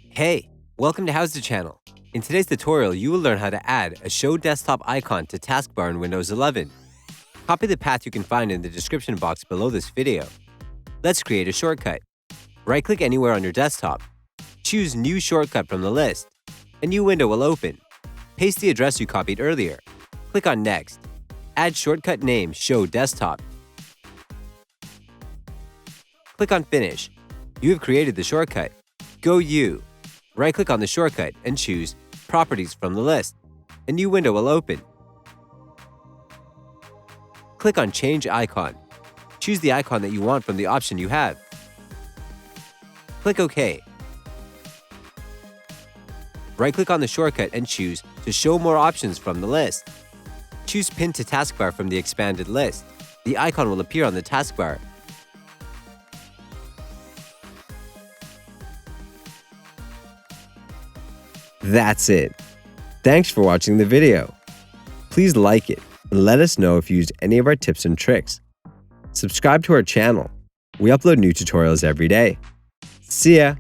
Hey, welcome to HOWZA channel. In today's tutorial, you will learn how to add a Show Desktop icon to Taskbar in Windows 11. Copy the path you can find in the description box below this video. Let's create a shortcut. Right-click anywhere on your desktop. Choose New Shortcut from the list. A new window will open. Paste the address you copied earlier. Click on Next. Add shortcut name Show Desktop. Click on Finish. You have created the shortcut. Go You. Right-click on the shortcut and choose Properties from the list. A new window will open. Click on Change Icon. Choose the icon that you want from the option you have. Click OK. Right-click on the shortcut and choose to show more options from the list. Choose Pin to Taskbar from the expanded list. The icon will appear on the taskbar. That's it. Thanks for watching the video. Please like it and let us know if you used any of our tips and tricks. Subscribe to our channel. We upload new tutorials every day. See ya!